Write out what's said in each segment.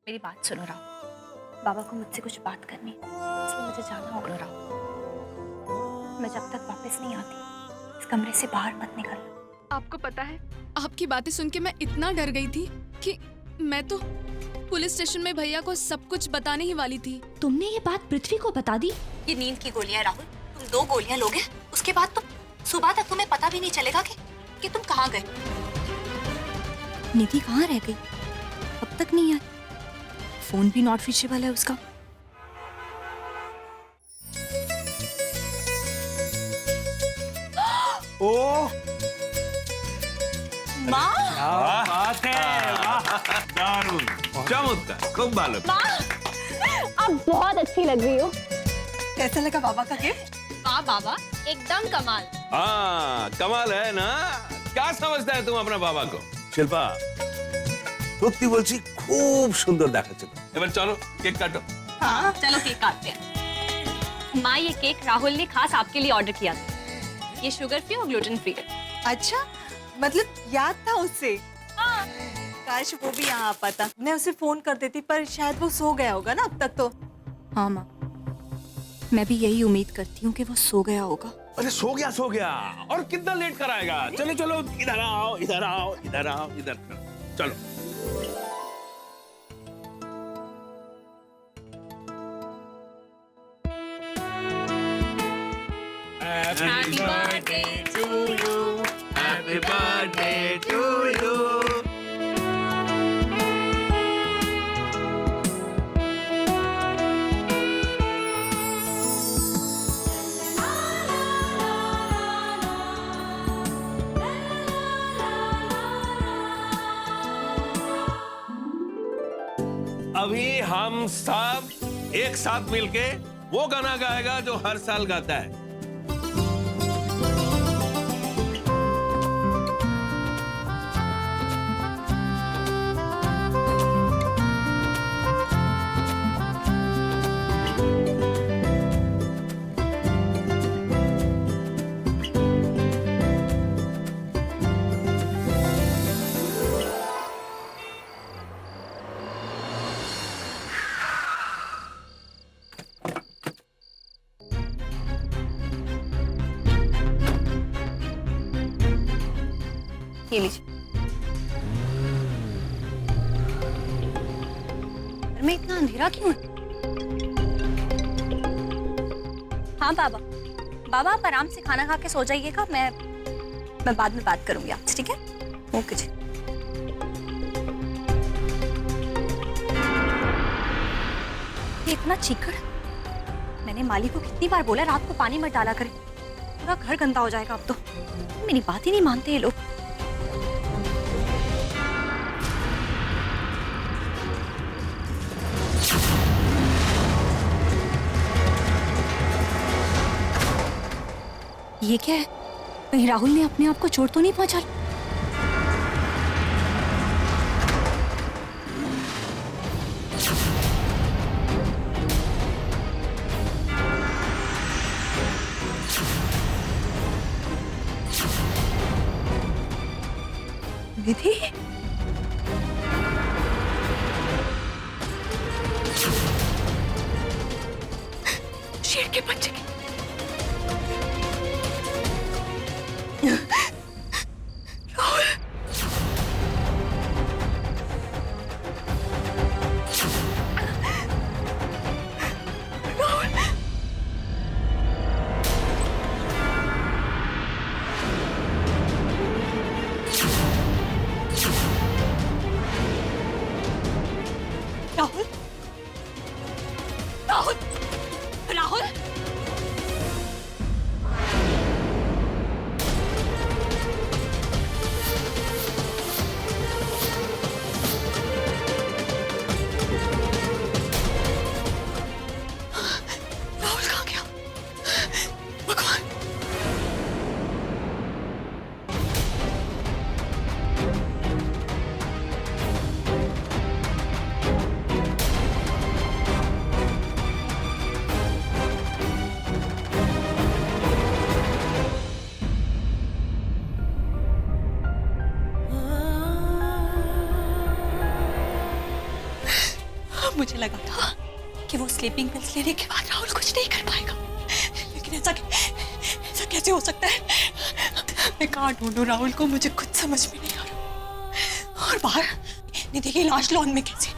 मेरी बात सुनो राहुल, बाबा को मुझसे कुछ बात करनी है, इसलिए मुझे जाना होगा राहुल। मैं जब तक वापस नहीं आती इस कमरे से बाहर मत निकलना। आपको पता है, आपकी बातें सुन के मैं इतना डर गई थी कि मैं तो पुलिस स्टेशन में भैया को सब कुछ बताने ही वाली थी। तुमने ये बात पृथ्वी को बता दी? ये नींद की गोलियां राहुल, तुम 2 गोलियां लोगे, उसके बाद तो सुबह तक तुम्हें पता भी नहीं चलेगा कि तुम कहाँ गए। निधि कहाँ रह गई, अब तक नहीं आई, फोन भी नॉट रीचेबल है उसका। ओ माँ, बात है, वाह, दारुण, चमत्कार, खूब बालक। आप बहुत अच्छी लग रही हो। कैसा लगा बाबा का गिफ्ट? वाह बाबा, एकदम कमाल। हाँ, कमाल है ना। क्या समझता है तुम अपना बाबा को? শিল্পা সত্যি বলছি খুব সুন্দর দেখাচ্ছে। এবার চলো কেক কাটো। हाँ चलो केक काटते हैं। माँ, ये केक राहुल ने खास आपके लिए ऑर्डर किया था। ये शुगर फ्री और ग्लूटेन फ्री है। अच्छा, मतलब याद था उससे। काश वो भी यहाँ आ पाता, मैं उसे फोन कर देती, पर शायद वो सो गया होगा ना अब तक तो। हाँ माँ, मैं भी यही उम्मीद करती हूँ कि वो सो गया होगा। अरे सो गया और कितना लेट कराएगा। चलो चलो इधर आओ इधर आओ इधर आओ इधर चलो। Happy birthday to you. Happy birthday to you. अभी हम सब एक साथ मिलके वो गाना गाएगा जो हर साल गाता है। ये लीजिए। घर में इतना अंधेरा क्यों है? हाँ बाबा, बाबा आप आराम से खाना खा के सो जाइएगा, मैं बाद में बात करूंगी आपसे, ठीक है? ओके जी। ये इतना चीकड़, मैंने माली को कितनी बार बोला रात को पानी मत डाला करें, पूरा घर गंदा हो जाएगा अब तो। मेरी बात ही नहीं मानते ये लोग। ये क्या है? कहीं राहुल ने अपने आप को चोट तो नहीं पहुंचा? निधि, शेर के बच्चे की राहुल, राहुल, राहुल, राहुल कहाँ गया? भगवान। मुझे लगा था कि वो स्लीपिंग पिल्स लेने के बाद राहुल कुछ नहीं कर पाएगा, लेकिन ऐसा कैसे हो सकता है? मैं कहाँ ढूंढूं राहुल को, मुझे कुछ समझ में नहीं आ रहा। और बाहर निधि की लाश लॉन में कैसे?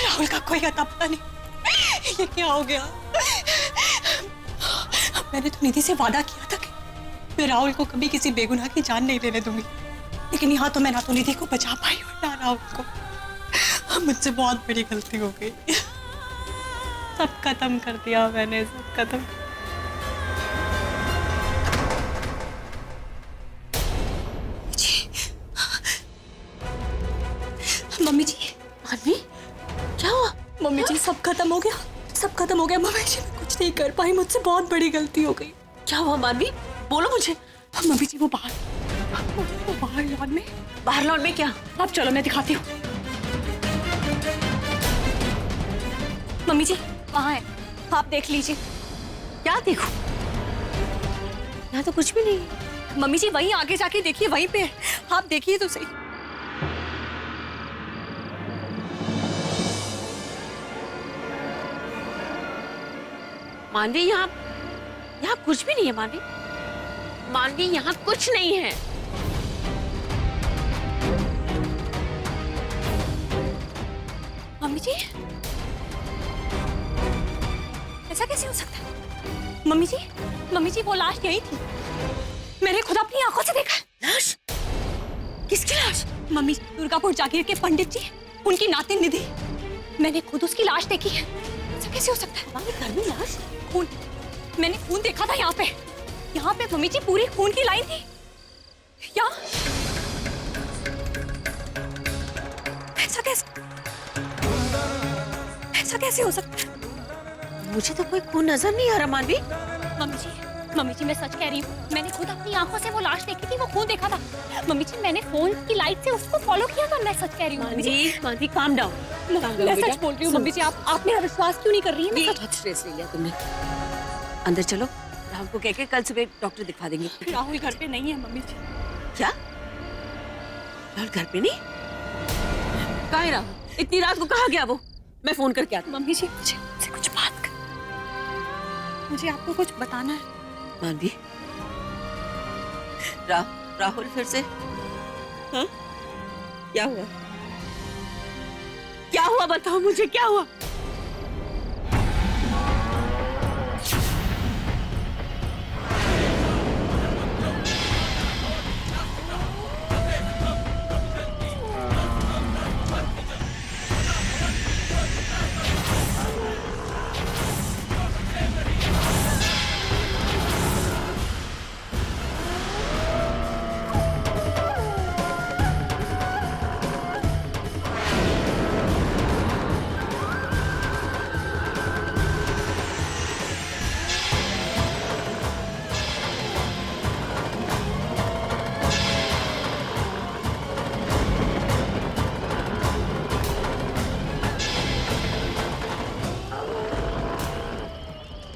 राहुल का कोई अता पता नहीं। ये क्या हो गया? मैंने तो निधि से वादा किया था कि मैं राहुल को कभी किसी बेगुनाह की जान नहीं लेने दूंगी, लेकिन यहाँ तो मैं ना तो निधि को बचा पाई और ना राहुल को। मुझसे बहुत बड़ी गलती हो गई। सब खत्म कर दिया मैंने, सब खत्म। मम्मी जी, मानवी क्या हुआ? मम्मी जी सब खत्म हो गया, सब खत्म हो गया। मम्मी जी मैं कुछ नहीं कर पाई, मुझसे बहुत बड़ी गलती हो गई। क्या हुआ मानवी, बोलो मुझे। मम्मी जी वो बाहर लॉन में। बाहर लॉन में क्या? अब चलो मैं दिखाती हूँ। मम्मी जी वहाँ है, आप देख लीजिए। क्या देखो? यहाँ तो कुछ भी नहीं है। मम्मी जी वहीं आगे जाके देखिए, वहीं पे है, आप देखिए तो सही। मानवी यहाँ कुछ भी नहीं है। मानवी यहाँ कुछ नहीं है। मम्मी जी ऐसा कैसे हो सकता है? मम्मी जी वो लाश यही थी, मैंने खुद अपनी आंखों से देखा। लाश? किसकी लाश? मम्मी दुर्गापुर जागीर के पंडित जी, उनकी नातिन निधि, मैंने खुद उसकी लाश देखी है। ऐसा कैसे हो सकता है? हमारे घर में लाश? खून, मैंने खून देखा था यहाँ पे मम्मी जी पूरी खून की लाइन थी। यहाँ ऐसा कैसे हो सकता है? मुझे तो कोई खून नजर नहीं आ रहा मानवी। मम्मी जी मैं सच कह रही हूँ, मैंने खुद अपनी आंखों से वो लाश देखी थी, वो खून देखा था। मम्मी जी मैंने फोन की लाइट से उसको फॉलो किया था, मैं सच कह रही हूँ। मानवी काम डाउन। मैं सच बोल रही हूँ मम्मी जी, आप मेरा विश्वास क्यों नहीं कर रही हैं? बहुत स्ट्रेस ले लिया तुमने। अंदर चलो, राहुल को कह के कल सुबह डॉक्टर दिखा देंगे। राहुल घर पे नहीं है मम्मी जी। क्या? राहुल घर पे नहीं? कहाँ है राहुल? इतनी रात को कहाँ गया वो? मैं फोन करके आती हूँ। मम्मी जी मुझे कुछ बात कर, मुझे आपको कुछ बताना है। मानवी, राहुल फिर से? हाँ? क्या हुआ? क्या हुआ बताओ मुझे, क्या हुआ?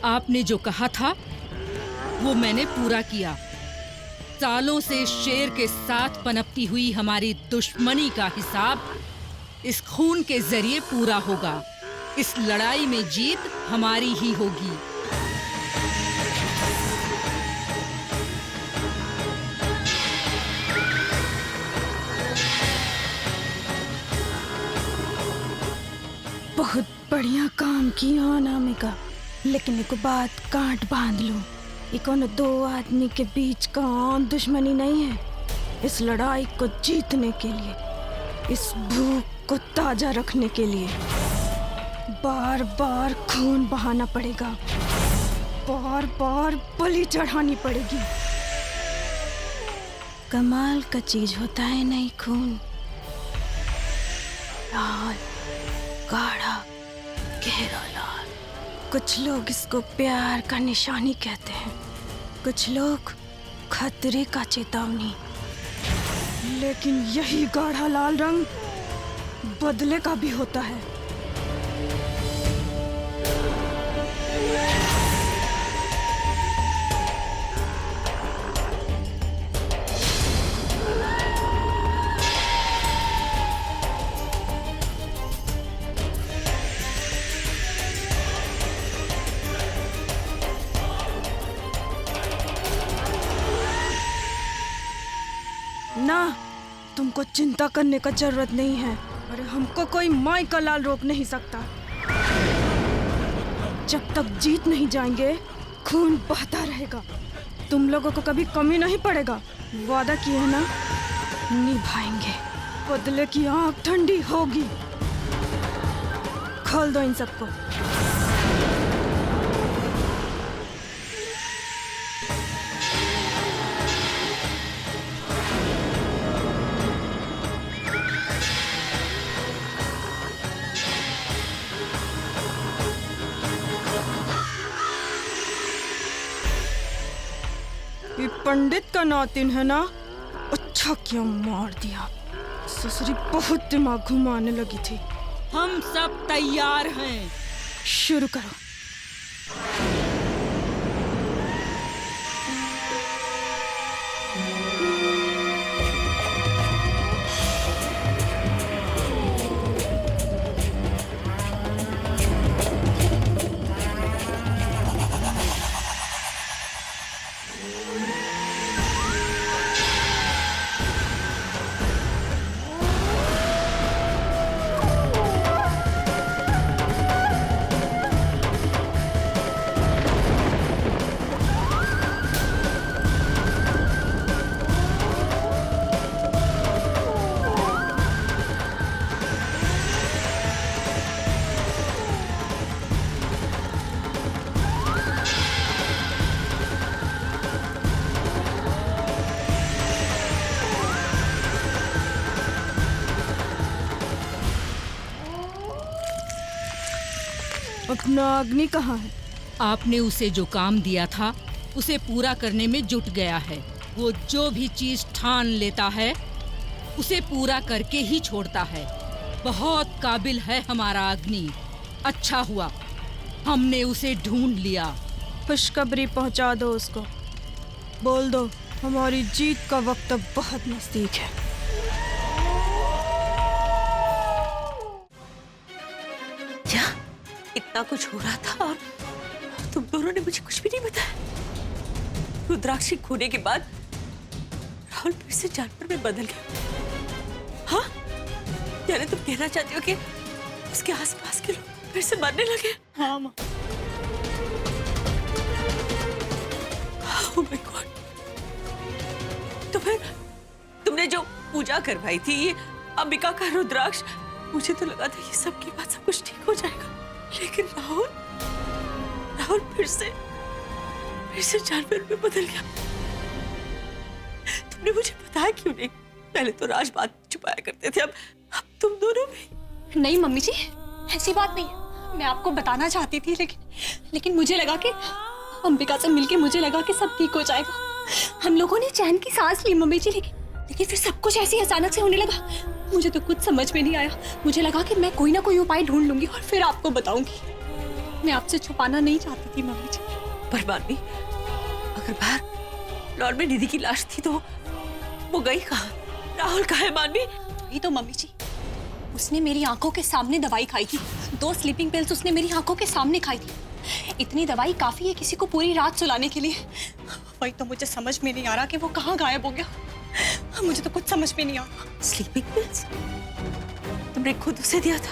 आपने जो कहा था वो मैंने पूरा किया। सालों से शेर के साथ पनपती हुई हमारी दुश्मनी का हिसाब इस खून के जरिए पूरा होगा। इस लड़ाई में जीत हमारी ही होगी। बहुत बढ़िया काम किया अनामिका, लेकिन एक बात काट बांध लो, ये कोनो दो आदमी के बीच का आम दुश्मनी नहीं है। इस लड़ाई को जीतने के लिए, इस भूख को ताजा रखने के लिए बार बार खून बहाना पड़ेगा, बार बार बलि चढ़ानी पड़ेगी। कमाल का चीज होता है नहीं खून, लाल, गाढ़ा, गहरा लाल। कुछ लोग इसको प्यार का निशानी कहते हैं, कुछ लोग खतरे का चेतावनी, लेकिन यही गाढ़ा लाल रंग बदले का भी होता है। चिंता करने का जरूरत नहीं है। अरे हमको कोई माई का लाल रोक नहीं सकता। जब तक जीत नहीं जाएंगे खून बहता रहेगा। तुम लोगों को कभी कमी नहीं पड़ेगा। वादा किए ना, निभाएंगे। बदले की आंख ठंडी होगी। खोल दो इन सबको। ये पंडित का नातिन है ना? अच्छा क्या मार दिया। ससुरी बहुत दिमाग घुमाने लगी थी। हम सब तैयार हैं। शुरू करो। अपना अग्नि कहाँ है? आपने उसे जो काम दिया था उसे पूरा करने में जुट गया है। वो जो भी चीज ठान लेता है उसे पूरा करके ही छोड़ता है। बहुत काबिल है हमारा अग्नि। अच्छा हुआ हमने उसे ढूंढ लिया। खुशखबरी पहुंचा दो उसको। बोल दो हमारी जीत का वक्त अब बहुत नजदीक है। क्या इतना कुछ हो रहा था और तुम दोनों ने मुझे कुछ भी नहीं बताया? रुद्राक्ष खोने के बाद राहुल फिर से जानवर में बदल गया। हाँ, यानी तुम कहना चाहती हो कि उसके आसपास के लोग फिर से मरने लगे? हाँ माँ। Oh my God। तो फिर तुमने जो पूजा करवाई थी, ये अंबिका का रुद्राक्ष, मुझे तो लगा था ये सब के बाद सब कुछ ठीक हो जाएगा, लेकिन राहुल फिर से जानवर में बदल गया। तुमने मुझे बताया क्यों नहीं? पहले तो राज बात छुपाया करते थे, अब तुम दोनों भी। नहीं मम्मी जी, ऐसी बात नहीं है। मैं आपको बताना चाहती थी, लेकिन मुझे लगा कि अंबिका से मिलके मुझे लगा कि सब ठीक हो जाएगा। हम लोगों ने चैन की सांस ली मम्मी जी, लेकिन फिर सब कुछ ऐसे ही अचानक से होने लगा। मुझे तो कुछ समझ में नहीं आया। मुझे लगा कि मैं कोई ना कोई उपाय ढूंढ लूंगी और फिर आपको बताऊंगी। मैं आपसे छुपाना नहीं चाहती थी मम्मी जी। पर मानवी, अगर बाहर लॉन में निधि की लाश थी तो वो गई कहाँ? राहुल कहाँ है मानवी? वही तो मम्मी जी, उसने मेरी आंखों के सामने दवाई खाई थी। 2 स्लीपिंग पिल्स उसने मेरी आंखों के सामने खाई थी। इतनी दवाई काफी है किसी को पूरी रात सुलाने के लिए। वही तो मुझे समझ में नहीं आ रहा कि वो कहाँ गायब हो गया। मुझे तो कुछ समझ में नहीं आ रहा। स्लीपिंग पिल्स तुमने खुद उसे दिया था?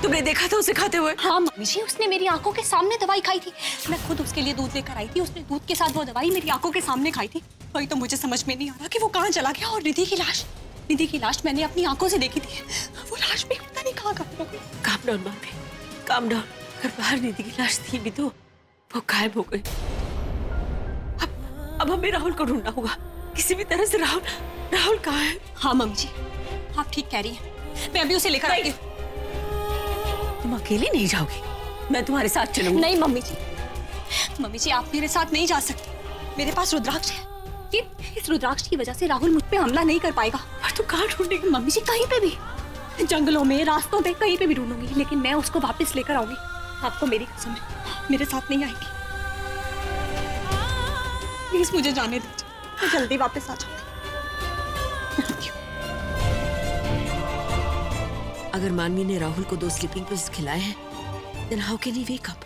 तुमने देखा था उसे खाते हुए? हाँ मम्मी जी, उसने मेरी आंखों के सामने दवाई खाई थी। मैं खुद उसके लिए दूध लेकर आई थी। उसने दूध के साथ वो दवाई मेरी आंखों के सामने खाई थी। वही तो मुझे समझ में नहीं आ रहा कि वो कहाँ चला गया। और निधि की लाश मैंने अपनी आंखों से देखी थी। वो लाश भी पता नहीं कहाँ गायब हो गई। काम डाउन मानवी, काम डाउन। अगर बाहर निधि की लाश थी भी तो वो गायब हो गई। अब हमें राहुल को ढूंढना होगा किसी भी तरह से। राहुल कहाँ है? हाँ मम्मी जी, आप ठीक कह रही हैं। मैं अभी उसे लेकर आई। तुम अकेली नहीं जाओगी, मैं तुम्हारे साथ चलूंगी। नहीं मम्मी जी आप मेरे साथ नहीं जा सकती। मेरे पास रुद्राक्ष है। इस रुद्राक्ष की वजह से राहुल मुझ पे हमला नहीं कर पाएगा। पर तुम कहाँ ढूंढेगी? मम्मी जी कहीं पे भी, जंगलों में, रास्तों पे, कहीं पे भी ढूंढूंगी, लेकिन मैं उसको वापस लेकर आऊंगी। आपको मेरी कसम है, मेरे साथ नहीं आएगी। प्लीज मुझे जाने दीजिए, मैं जल्दी वापस आ जाऊंगी। अगर मानवी ने राहुल को 2 स्लीपिंग पिल्स खिलाए हैं, then how can he wake up?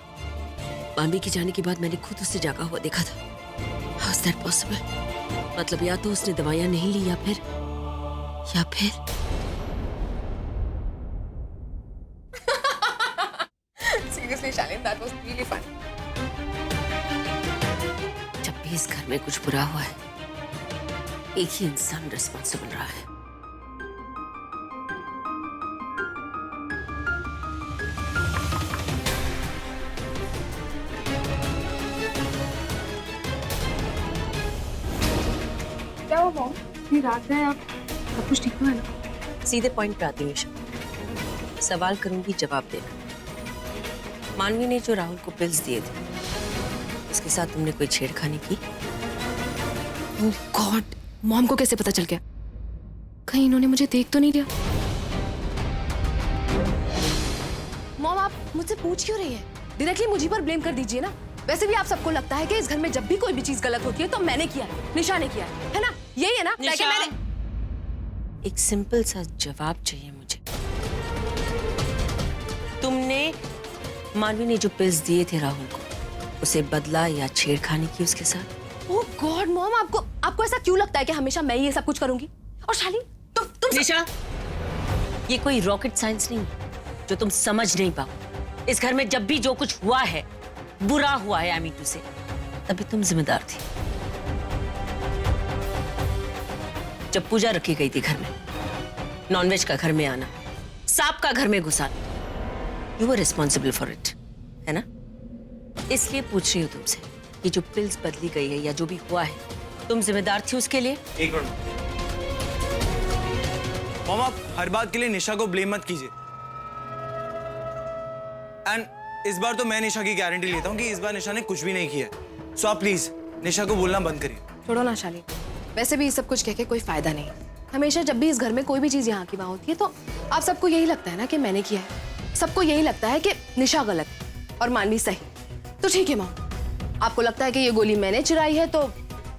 मानवी के जाने के बाद मैंने खुद उससे जागा हुआ देखा था। How is that possible? मतलब या तो उसने दवाइयां नहीं ली या फिर Seriously, Shalin, that was really funny. जब भी इस घर में कुछ बुरा हुआ है, एक ही इंसान रिस्पॉन्सिबल रहा है। क्या हुआ मॉम? इतनी रात है, आप सब कुछ ठीक तो है ना? सीधे पॉइंट पे आती हूँ निशा। सवाल करूंगी, जवाब देना। मानवी ने जो राहुल को पिल्स दिए थे, उसके साथ तुमने कोई छेड़खानी की? ओह गॉड, मॉम को कैसे पता चल गया? कहीं इन्होंने मुझे देख तो नहीं लिया? मॉम, आप मुझसे पूछ क्यों रही हैं? डायरेक्टली मुझे पर ब्लेम कर दीजिए ना। वैसे भी आप सबको लगता है कि इस घर में जब भी कोई भी चीज गलत होती है तो मैंने किया है, निशा ने किया है ना? यही है ना? ताकि मैंने एक सिंपल सा जवाब चाहिए मुझे। तुमने मानवी ने जो पिल्स दिए थे राहुल को, उसे बदला या छेड़खानी की उसके साथ? ओह गॉड मॉम, आपको ऐसा क्यों लगता है कि हमेशा मैं ही ये सब कुछ करूंगी? और शालिनी, तुम निशा, ये कोई रॉकेट साइंस नहीं जो तुम समझ नहीं पाओ। इस घर में जब भी जो कुछ हुआ है, बुरा हुआ है, आई मीन टू से, तभी तुम जिम्मेदार थी। जब पूजा रखी गई थी घर में, नॉनवेज का घर में आना, सांप का घर में घुसाना, you were responsible for it, है ना? इसलिए पूछ रही हूँ तुमसे कि जो पिल्स बदली गई है या जो भी हुआ है, तुम जिम्मेदार थी उसके लिए? एक मिनट मॉम, आप हर बात के लिए निशा को ब्लेम मत कीजिए। एंड इस बार तो मैं निशा की गारंटी लेता हूँ कि इस बार निशा ने कुछ भी नहीं किया। सो आप प्लीज निशा को बोलना बंद करिए। छोड़ो ना शालिनी, वैसे भी ये सब कुछ कह के कोई फायदा नहीं। हमेशा जब भी इस घर में कोई भी चीज यहाँ की वहाँ होती है तो आप सबको यही लगता है ना कि मैंने किया है। सबको यही लगता है कि निशा गलत और मानवी सही। तो ठीक है मॉम, आपको लगता है कि ये गोली मैंने चुराई है तो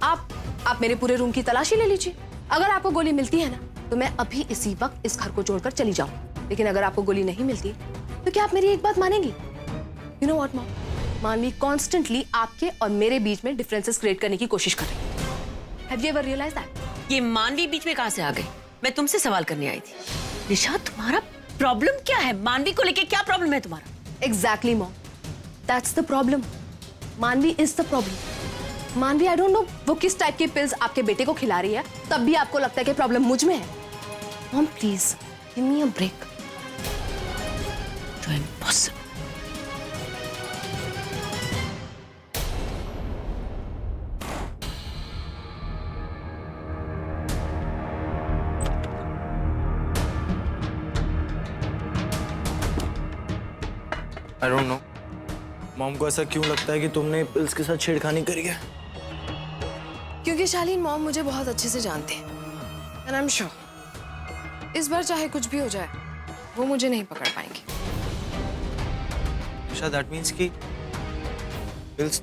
आप मेरे पूरे रूम की तलाशी ले लीजिए। अगर आपको गोली मिलती है ना तो मैं अभी इसी वक्त इस घर को छोड़कर चली जाऊँ। लेकिन अगर आपको गोली नहीं मिलती तो क्या आप मेरी एक बात मानेंगी? यू नो व्हाट मॉम, मानवी कॉन्स्टेंटली आपके और मेरे बीच में डिफरेंसेस क्रिएट करने की कोशिश कर रही है। Have you ever realized that? ये मानवी बीच में कहां से आ गई? मैं तुमसे सवाल करने आई थी। निशा, तुम्हारा प्रॉब्लम क्या है? मानवी को लेके क्या प्रॉब्लम है तुम्हारा? Exactly, mom. That's the problem. मानवी is the problem. मानवी, I don't know वो किस टाइप के पिल्स आपके बेटे को खिला रही है, तब भी आपको लगता है कि प्रॉब्लम मुझ में है। Mom, please give me a break. You're impossible. I don't know mom को ऐसा क्यों लगता है कि तुमने पिल्स के साथ छेड़खानी करी है। क्योंकि शालीन मॉम मुझे बहुत अच्छे से जानते हैं। एंड आई एम श्योर इस बार चाहे कुछ भी हो जाए वो मुझे नहीं पकड़ पाएंगे। निशा, दैट मींस कि पिल्स,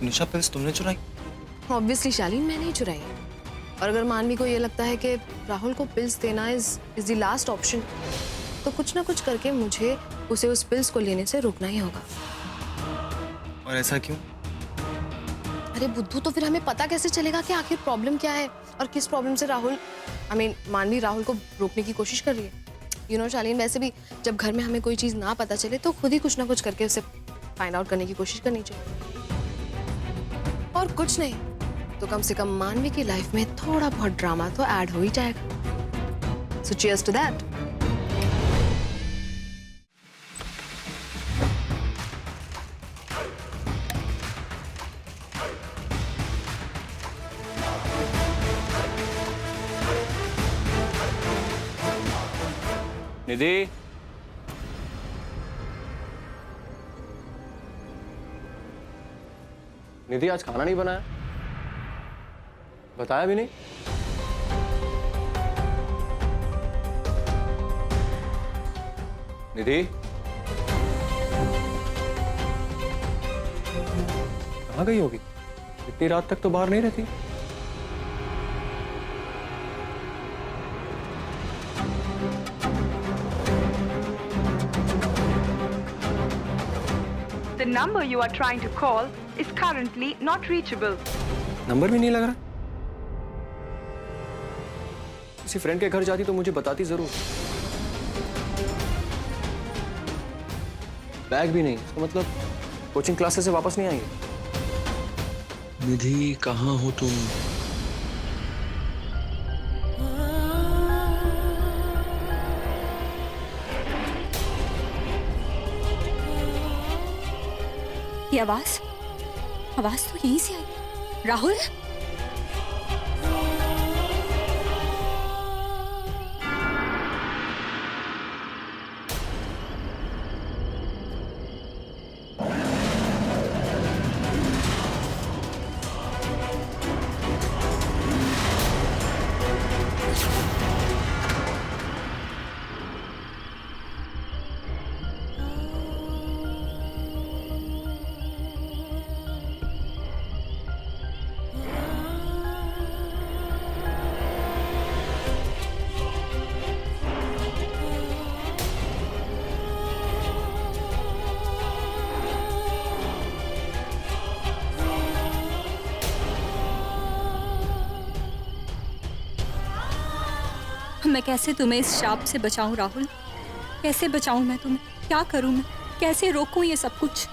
निशा पिल्स तुमने चुराई? ऑब्वियसली शालीन मैंने ही चुराई है। और अगर मानवी को ये लगता है कि राहुल को पिल्स देना इज द लास्ट ऑप्शन, तो कुछ ना कुछ करके मुझे उसे उस पिल्स को लेने से रोकना ही होगा। और ऐसा क्यों? अरे बुद्धू, तो फिर हमें पता कैसे चलेगा कि आखिर प्रॉब्लम क्या है और किस प्रॉब्लम से मानवी राहुल को रोकने की कोशिश कर रही है। यू नो शालीन, वैसे भी जब घर में हमें कोई चीज ना पता चले तो खुद ही कुछ ना कुछ करके उसे फाइंड आउट करने की कोशिश करनी चाहिए। और कुछ नहीं तो कम से कम मानवी की लाइफ में थोड़ा बहुत ड्रामा तो ऐड हो ही जाएगा। So cheers to that. Nidhi, Nidhi, आज खाना नहीं बनाया? बताया भी नहीं? निधि, कहाँ गई होगी? इतनी रात तक तो बाहर नहीं रहती। The number you are trying to call is currently not reachable. Number भी नहीं लग रहा। किसी फ्रेंड के घर जाती तो मुझे बताती जरूर। बैग भी नहीं, तो मतलब कोचिंग क्लासेस से वापस नहीं आएंगे। निधि कहाँ हो तुम? ये आवाज तो यहीं से आई। राहुल, मैं कैसे तुम्हें इस शाप से बचाऊं राहुल? कैसे बचाऊं मैं तुम्हें? क्या करूं मैं? कैसे रोकूं ये सब कुछ?